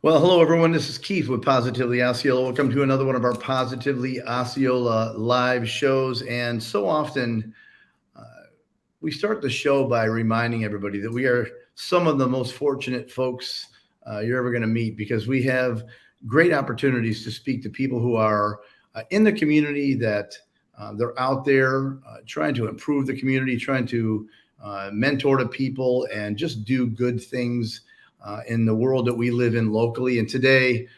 Well, hello, everyone. This is Keith with Positively Osceola. Welcome to another one of our Positively Osceola live shows. And so often uh, we start the show by reminding everybody that we are some of the most fortunate folks you're ever going to meet, because we have great opportunities to speak to people who are in the community, that they're out there trying to improve the community, trying to mentor to people and just do good things in the world that we live in locally. And today,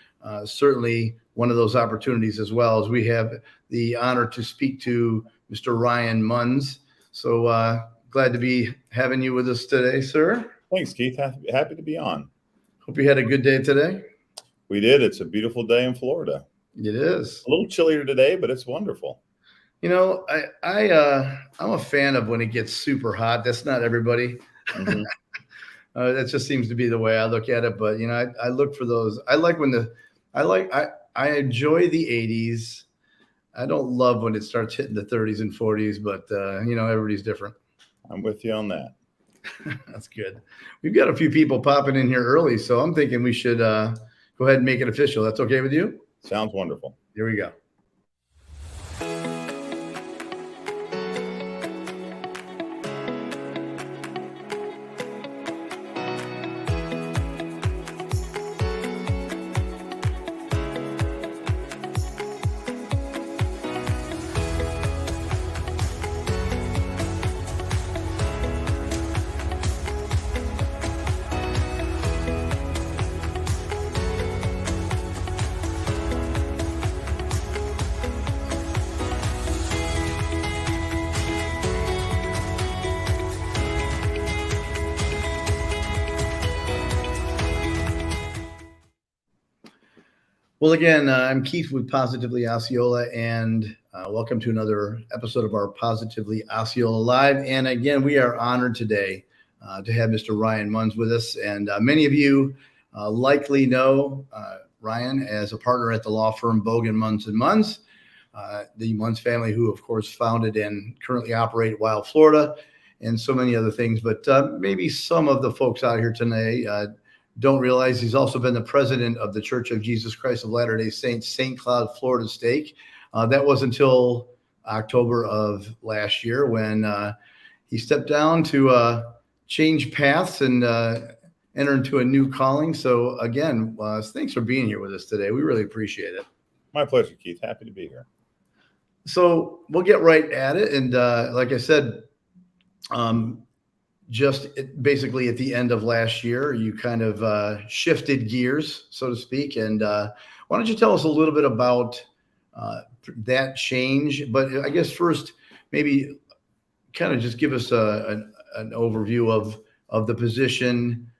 certainly one of those opportunities as well, as we have the honor to speak to Mr. Ryan Munns. So glad to be having you with us today, sir. Thanks, Keith. Happy to be on. Hope you had a good day today. We did. It's a beautiful day in Florida. It is. A little chillier today, but it's wonderful. You know, I'm a fan of when it gets super hot. That's not everybody. Mm-hmm. That just seems to be the way I look at it. But, you know, I look for those. I enjoy the 80s. I don't love when it starts hitting the 30s and 40s, but, everybody's different. I'm with you on that. That's good. We've got a few people popping in here early, so I'm thinking we should go ahead and make it official. That's okay with you? Sounds wonderful. Here we go. Well, again, I'm Keith with Positively Osceola, and welcome to another episode of our Positively Osceola Live. And again, we are honored today to have Mr. Ryan Munns with us. And many of you likely know Ryan as a partner at the law firm Bogin, Munns and Munns, the Munns family, who, of course, founded and currently operate Wild, Florida, and so many other things. But maybe some of the folks out here today don't realize he's also been the president of the Church of Jesus Christ of Latter-day Saints, St. Cloud, Florida Stake. That was until October of last year, when he stepped down to change paths and enter into a new calling. So again, thanks for being here with us today. We really appreciate it. My pleasure, Keith. Happy to be here. So we'll get right at it. And like I said, basically at the end of last year, you kind of shifted gears, so to speak. And why don't you tell us a little bit about that change? But I guess first, maybe kind of just give us an overview of the position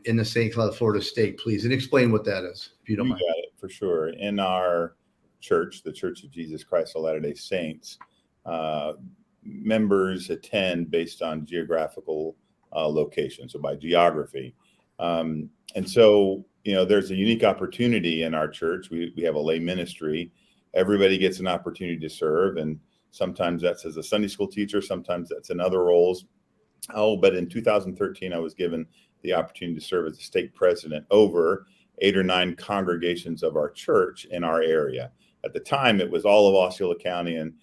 in the St. Cloud, Florida Stake, please, and explain what that is, if you don't mind. You got it, for sure. In our church, the Church of Jesus Christ of Latter-day Saints, members attend based on geographical location, so by geography. And so, there's a unique opportunity in our church. We have a lay ministry. Everybody gets an opportunity to serve, and sometimes that's as a Sunday school teacher, sometimes that's in other roles. But in 2013, I was given the opportunity to serve as a stake president over 8 or 9 congregations of our church in our area. At the time, it was all of Osceola County and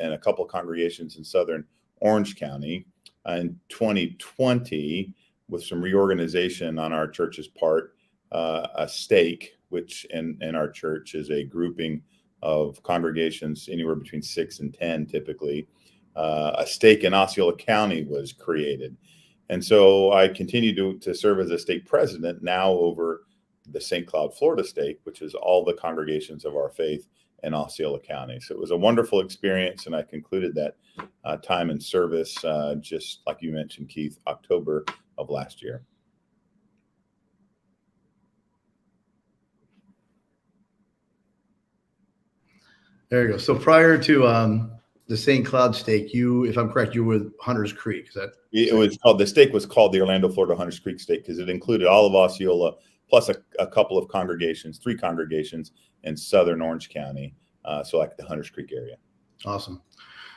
a couple of congregations in southern Orange County. In 2020, with some reorganization on our church's part, a stake, which in our church is a grouping of congregations anywhere between 6 and 10 typically, a stake in Osceola County was created. And so I continue to serve as a stake president now over the St. Cloud, Florida Stake, which is all the congregations of our faith in Osceola County. So it was a wonderful experience, and I concluded that time in service, just like you mentioned, Keith, October of last year. There you go. So prior to the St. Cloud Stake, if I'm correct, you were with Hunters Creek. Is that? The stake was called the Orlando, Florida Hunters Creek Stake because it included all of Osceola plus a couple of congregations, 3 congregations in southern Orange County, so like the Hunters Creek area. Awesome.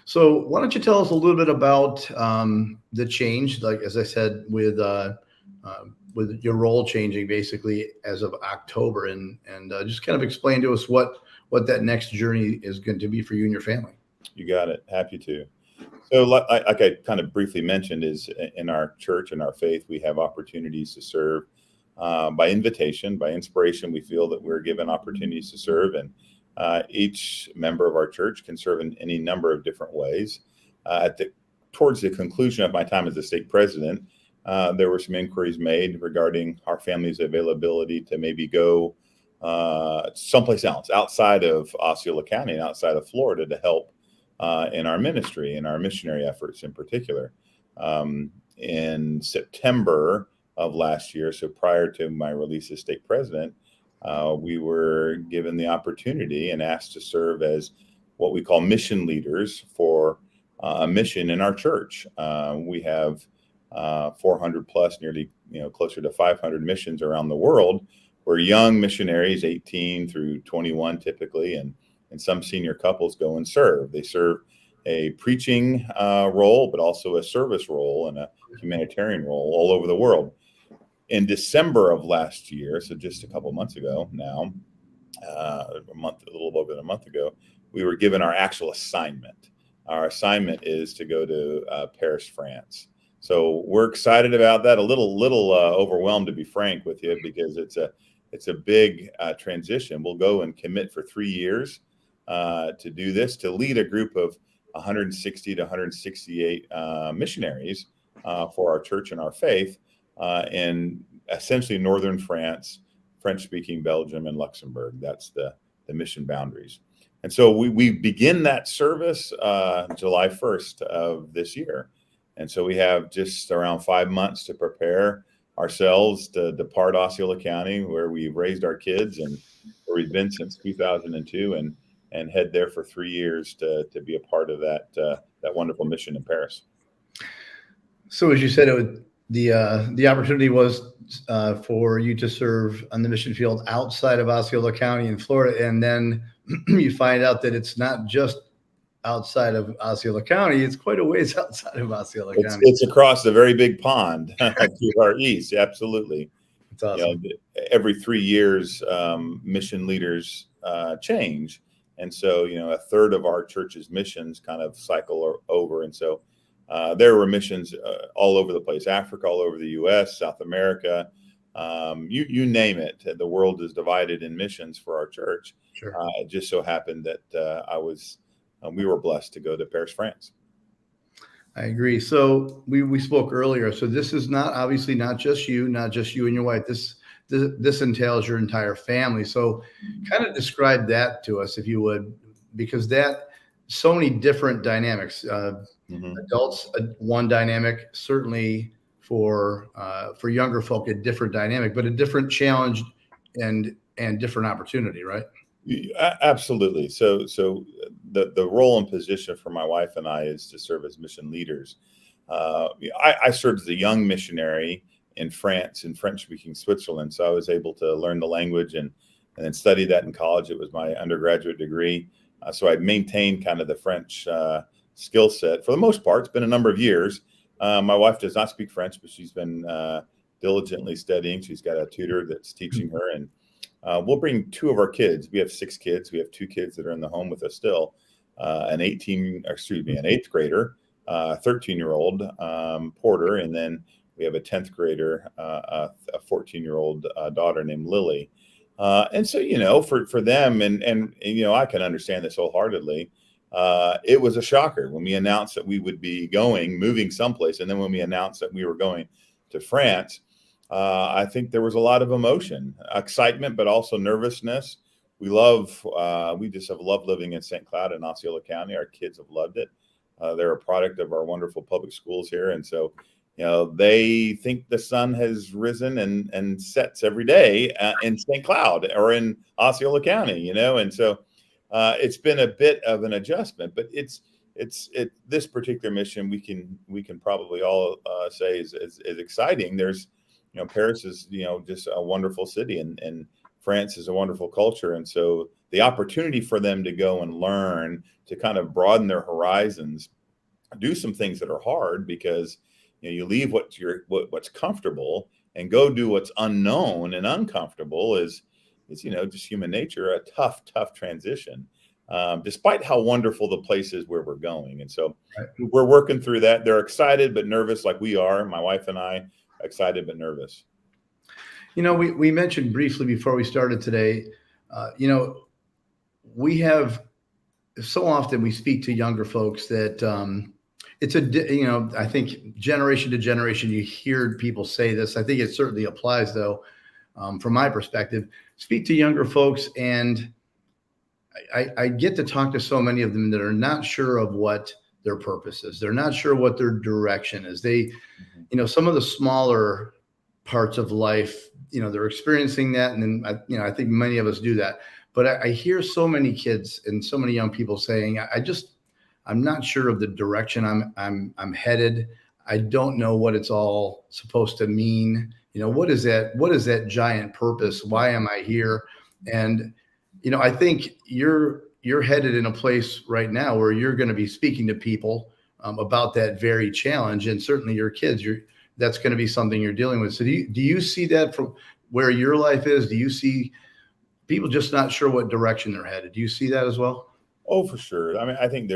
So why don't you tell us a little bit about the change, like as I said, with with your role changing basically as of October, and just kind of explain to us what that next journey is going to be for you and your family. You got it. Happy to. So like I kind of briefly mentioned, is in our church and our faith, we have opportunities to serve by invitation, by inspiration. We feel that we're given opportunities to serve, and each member of our church can serve in any number of different ways. Towards the conclusion of my time as the stake president, there were some inquiries made regarding our family's availability to maybe go someplace else outside of Osceola County and outside of Florida to help in our ministry, in our missionary efforts in particular. In September of last year, so prior to my release as stake president, we were given the opportunity and asked to serve as what we call mission leaders for a mission in our church. We have 400 plus, nearly closer to 500 missions around the world, where young missionaries, 18 through 21 typically, and some senior couples go and serve. They serve a preaching role, but also a service role and a humanitarian role all over the world. In December of last year, so just a couple months ago now, a little over a month ago, we were given our actual assignment. Our assignment is to go to Paris, France. So we're excited about that. A little overwhelmed, to be frank with you, because it's a big transition. We'll go and commit for 3 years to do this, to lead a group of 160 to 168 missionaries for our church and our faith in essentially northern France, French-speaking Belgium, and Luxembourg. That's the mission boundaries. And so we begin that service July 1st of this year. And so we have just around 5 months to prepare ourselves to depart Osceola County, where we've raised our kids and where we've been since 2002, and head there for 3 years to be a part of that wonderful mission in Paris. So as you said, the opportunity was for you to serve on the mission field outside of Osceola County in Florida, and then you find out that it's not just outside of Osceola County; it's quite a ways outside of Osceola County. It's across the very big pond to our east. Absolutely, it's awesome. Every 3 years, mission leaders change, and so a third of our church's missions kind of cycle over, and so there were missions all over the place: Africa, all over the U.S., South America. You name it. The world is divided in missions for our church. Sure. It just so happened that we were blessed to go to Paris, France. I agree. So we spoke earlier. So this is obviously not just you and your wife. This entails your entire family. So kind of describe that to us, if you would, because so many different dynamics. Adults, one dynamic, certainly for younger folk, a different dynamic, but a different challenge and different opportunity, right? Absolutely. So the role and position for my wife and I is to serve as mission leaders. I served as a young missionary in France, in French-speaking Switzerland, so I was able to learn the language and then study that in college. It was my undergraduate degree, so I maintained kind of the French skill set for the most part. It's been a number of years. My wife does not speak French, but she's been diligently studying. She's got a tutor that's teaching her, and we'll bring 2 of our kids. We have 6 kids. We have 2 kids that are in the home with us still, an 8th grader, 13-year-old Porter, and then we have a 10th grader, a 14-year-old daughter named Lily. And so, for them, and I can understand this wholeheartedly. It was a shocker when we announced that we would be moving someplace. And then when we announced that we were going to France, I think there was a lot of emotion, excitement, but also nervousness. We just have loved living in St. Cloud in Osceola County. Our kids have loved it. They're a product of our wonderful public schools here. And so, they think the sun has risen and sets every day in St. Cloud or in Osceola County, and so it's been a bit of an adjustment, but this particular mission we can probably all say is exciting. There's Paris is just a wonderful city, and France is a wonderful culture, and so the opportunity for them to go and learn, to kind of broaden their horizons, do some things that are hard, because you leave what's comfortable and go do what's unknown and uncomfortable is just human nature, a tough transition, despite how wonderful the place is where we're going. And so we're working through that. They're excited but nervous, like we are. My wife and I, excited but nervous. We mentioned briefly before we started today, we have so often we speak to younger folks that I think generation to generation, you hear people say this. I think it certainly applies, though, from my perspective. Speak to younger folks, and I get to talk to so many of them that are not sure of what their purpose is. They're not sure what their direction is. They, some of the smaller parts of life, they're experiencing that. And then, I think many of us do that. But I hear so many kids and so many young people saying, I'm not sure of the direction I'm headed. I don't know what it's all supposed to mean. What is that giant purpose? Why am I here? And, I think you're headed in a place right now where you're going to be speaking to people about that very challenge. And certainly your kids, that's going to be something you're dealing with. So do you see that from where your life is? Do you see people just not sure what direction they're headed? Do you see that as well? Oh, for sure. I mean, I think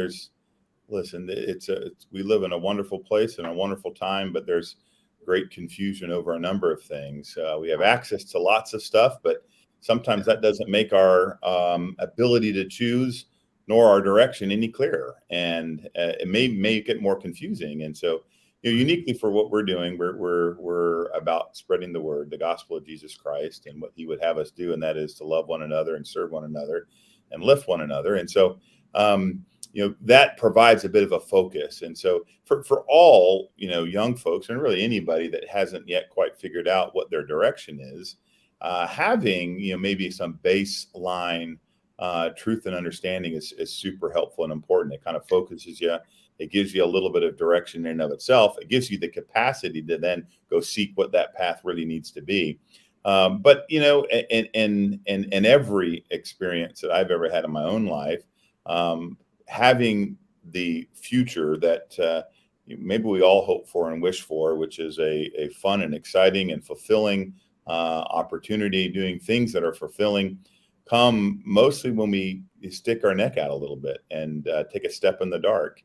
we live in a wonderful place and a wonderful time, but there's great confusion over a number of things. We have access to lots of stuff, but sometimes that doesn't make our ability to choose nor our direction any clearer. And it may get more confusing. And so, uniquely for what we're doing, we're about spreading the word, the gospel of Jesus Christ, and what he would have us do. And that is to love one another and serve one another and lift one another. And so, that provides a bit of a focus. And so for all, young folks, and really anybody that hasn't yet quite figured out what their direction is, having, maybe some baseline truth and understanding is super helpful and important. It kind of focuses you. It gives you a little bit of direction in and of itself. It gives you the capacity to then go seek what that path really needs to be. But, in every experience that I've ever had in my own life, having the future that maybe we all hope for and wish for, which is a fun and exciting and fulfilling opportunity, doing things that are fulfilling, come mostly when we stick our neck out a little bit and take a step in the dark.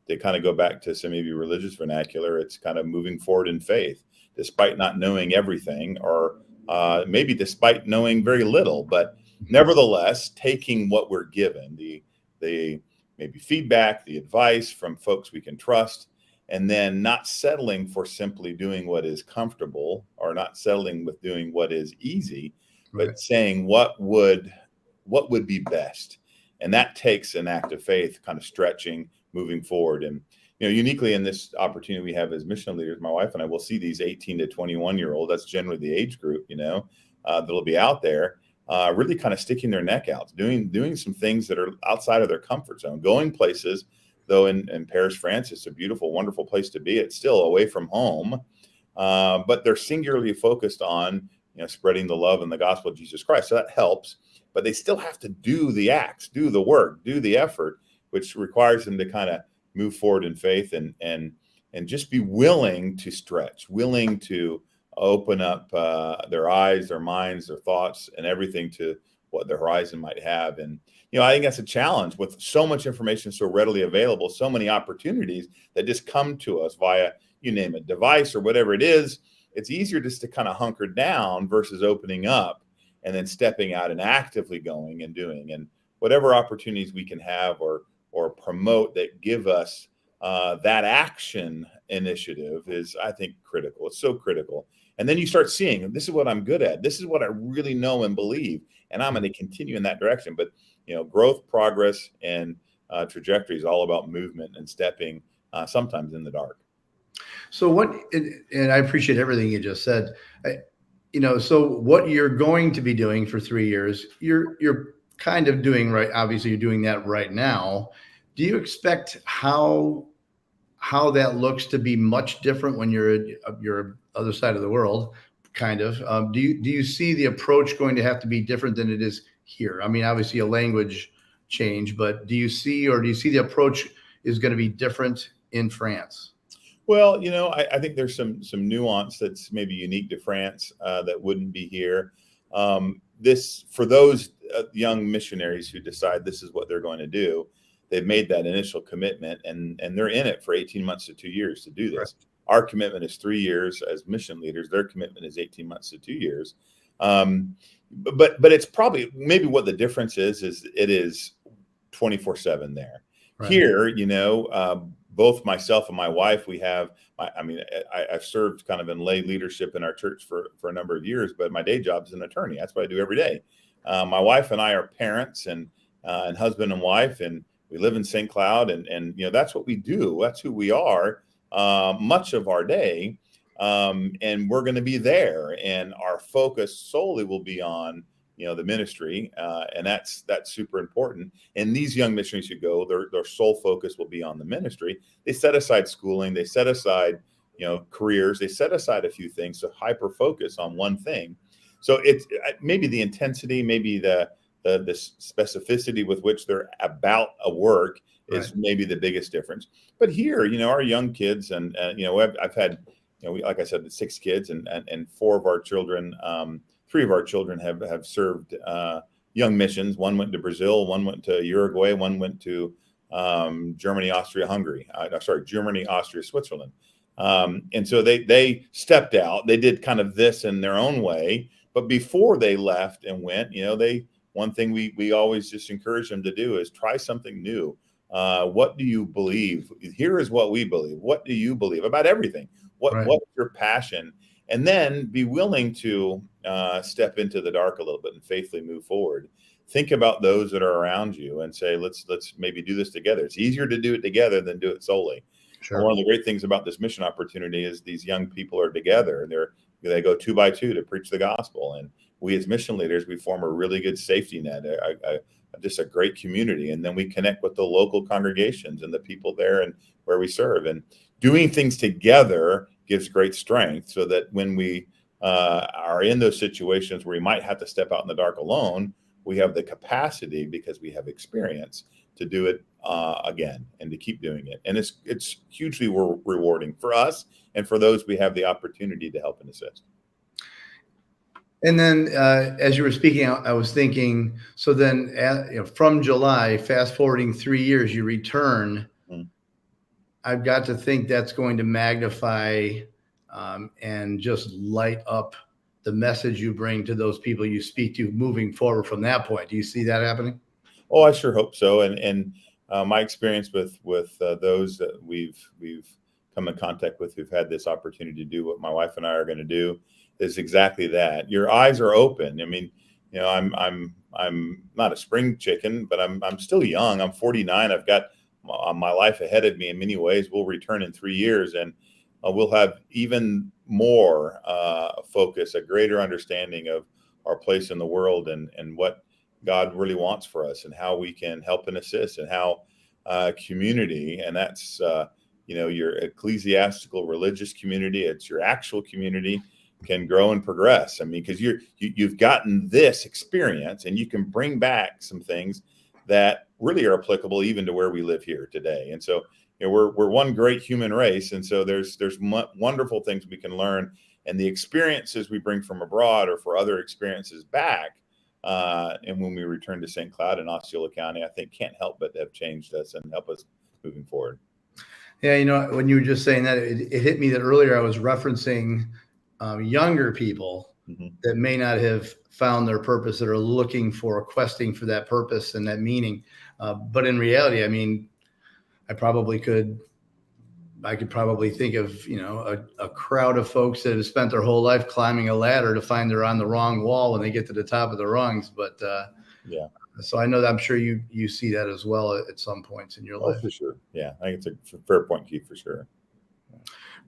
To kind of go back to some maybe religious vernacular, it's kind of moving forward in faith, despite not knowing everything, or maybe despite knowing very little, but nevertheless, taking what we're given, the maybe feedback, the advice from folks we can trust, and then not settling for simply doing what is comfortable, or not settling with doing what is easy, but saying what would be best. And that takes an act of faith, kind of stretching, moving forward. And, uniquely in this opportunity we have as mission leaders, my wife and I will see these 18 to 21-year-old, that's generally the age group, that'll be out there, really kind of sticking their neck out, doing some things that are outside of their comfort zone, going places, though in Paris, France, it's a beautiful, wonderful place to be. It's still away from home, but they're singularly focused on, spreading the love and the gospel of Jesus Christ. So that helps, but they still have to do the acts, do the work, do the effort, which requires them to kind of move forward in faith and just be willing to stretch, willing to open up their eyes, their minds, their thoughts, and everything to what the horizon might have. And, I think that's a challenge with so much information so readily available, so many opportunities that just come to us via, you name it, device or whatever it is. It's easier just to kind of hunker down versus opening up and then stepping out and actively going and doing. And whatever opportunities we can have or promote that give us that action initiative is, I think, critical. It's so critical. And then you start seeing, this is what I'm good at. This is what I really know and believe. And I'm going to continue in that direction. But, growth, progress, and trajectory is all about movement and stepping sometimes in the dark. So and I appreciate everything you just said. So what you're going to be doing for 3 years, you're kind of doing right. Obviously, you're doing that right now. Do you expect how that looks to be much different when you're other side of the world? Kind of. Do you see the approach going to have to be different than it is here? I mean, obviously a language change, but do you see the approach is going to be different in France? Well, I think there's some nuance that's maybe unique to France that wouldn't be here. This for those young missionaries who decide this is what they're going to do, they've made that initial commitment and they're in it for 18 months to 2 years to do this. Our commitment is 3 years as mission leaders. Their commitment is 18 months to 2 years. But it's probably maybe what the difference is it is 24/7 there. Right. Here, both myself and my wife, I've served kind of in lay leadership in our church for a number of years, but my day job is an attorney. That's what I do every day. My wife and I are parents and husband and wife, and we live in St. Cloud, and that's what we do. That's who we are much of our day. And we're going to be there, and our focus solely will be on the ministry, and that's super important. And these young missionaries who go, their sole focus will be on the ministry. They set aside schooling, they set aside careers, they set aside a few things to hyper focus on one thing. So it's maybe the intensity, maybe the specificity with which they're about a work is maybe the biggest difference. But here, our young kids, and I've had like I said, 6 kids, and 4 of our children. 3 of our children have served young missions. One went to Brazil, one went to Uruguay, one went to Germany, Austria, Hungary. Germany, Austria, Switzerland. And so they stepped out. They did kind of this in their own way. But before they left and went, one thing we always just encourage them to do is try something new. What do you believe? Here is what we believe. What do you believe about everything? What's your passion? And then be willing to step into the dark a little bit and faithfully move forward. Think about those that are around you and say, let's maybe do this together. It's easier to do it together than do it solely. Sure. And one of the great things about this mission opportunity is these young people are together. They go 2 by 2 to preach the gospel. And we as mission leaders, we form a really good safety net, just a great community. And then we connect with the local congregations and the people there and where we serve. And doing things together gives great strength, so that when we are in those situations where we might have to step out in the dark alone, we have the capacity, because we have experience, to do it again and to keep doing it. And it's hugely rewarding for us and for those we have the opportunity to help and assist. And then as you were speaking, I was thinking, so then from July, fast forwarding 3 years, you return. I've got to think that's going to magnify and just light up the message you bring to those people you speak to moving forward from that point. Do you see that happening? Oh, I sure hope so. And my experience with those that we've come in contact with who've had this opportunity to do what my wife and I are going to do is exactly that. Your eyes are open. I mean, I'm not a spring chicken, but I'm still young. I'm 49. I've got my life ahead of me in many ways. We'll return in 3 years, and we'll have even more focus, a greater understanding of our place in the world and what God really wants for us, and how we can help and assist, and how community, and that's your ecclesiastical religious community, it's your actual community, can grow and progress. I mean, because you've gotten this experience, and you can bring back some things that really are applicable even to where we live here today. And so we're one great human race, and so there's wonderful things we can learn, and the experiences we bring from abroad or for other experiences back. And when we return to St. Cloud and Osceola County, I think can't help but have changed us and help us moving forward. Yeah, when you were just saying that, it hit me that earlier I was referencing younger people that may not have found their purpose, that are looking for, questing for that purpose and that meaning. But in reality, I mean, I could probably think of, a crowd of folks that have spent their whole life climbing a ladder to find they're on the wrong wall when they get to the top of the rungs. But so I know that I'm sure you see that as well at some points in your life. For sure. Yeah, I think it's a fair point, Keith, for sure.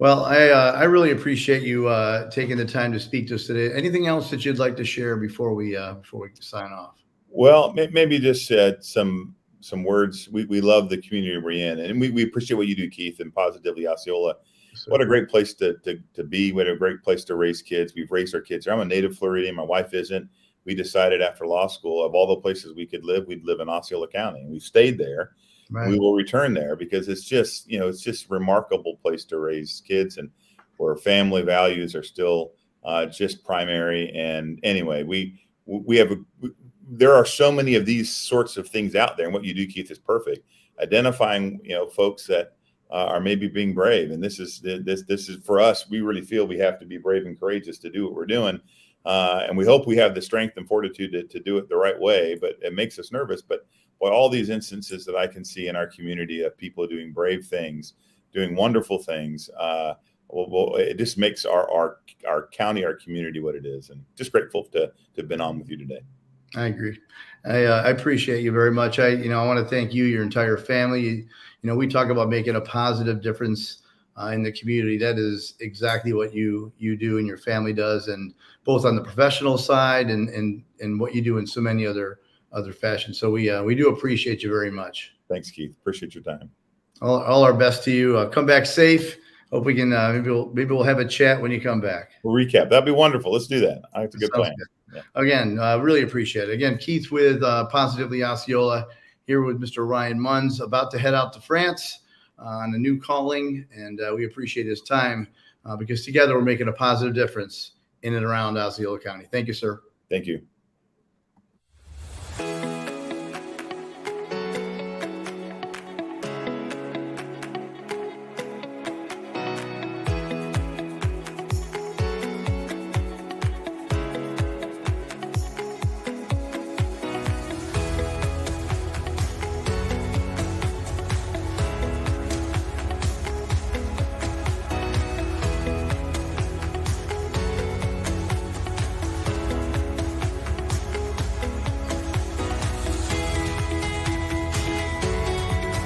Well, I really appreciate you taking the time to speak to us today. Anything else that you'd like to share before we sign off? Well, maybe just some words. We love the community we're in, and we appreciate what you do, Keith, and Positively Osceola. What a great place to be. What a great place to raise kids. We've raised our kids. I'm a native Floridian. My wife isn't. We decided after law school, of all the places we could live, we'd live in Osceola County, and we stayed there. Right. we will return there because it's just, it's just a remarkable place to raise kids, and where family values are still just primary. And anyway, there are so many of these sorts of things out there, and what you do, Keith, is perfect. Identifying, folks that are maybe being brave, and this is for us. We really feel we have to be brave and courageous to do what we're doing, and we hope we have the strength and fortitude to do it the right way. But it makes us nervous. But boy, all these instances that I can see in our community of people doing brave things, doing wonderful things, well, it just makes our county, our community what it is. And just grateful to have been on with you today. I agree. I appreciate you very much. I want to thank you, your entire family. We talk about making a positive difference in the community. That is exactly what you do and your family does, and both on the professional side and what you do in so many other fashions. So we do appreciate you very much. Thanks, Keith. Appreciate your time. All our best to you. Come back safe. Hope we can maybe we'll have a chat when you come back. We'll recap. That'd be wonderful. Let's do that. That's a good plan. Good. Yeah. Again, really appreciate it. Again, Keith with Positively Osceola here with Mr. Ryan Munns, about to head out to France on a new calling, and we appreciate his time because together we're making a positive difference in and around Osceola County. Thank you, sir. Thank you.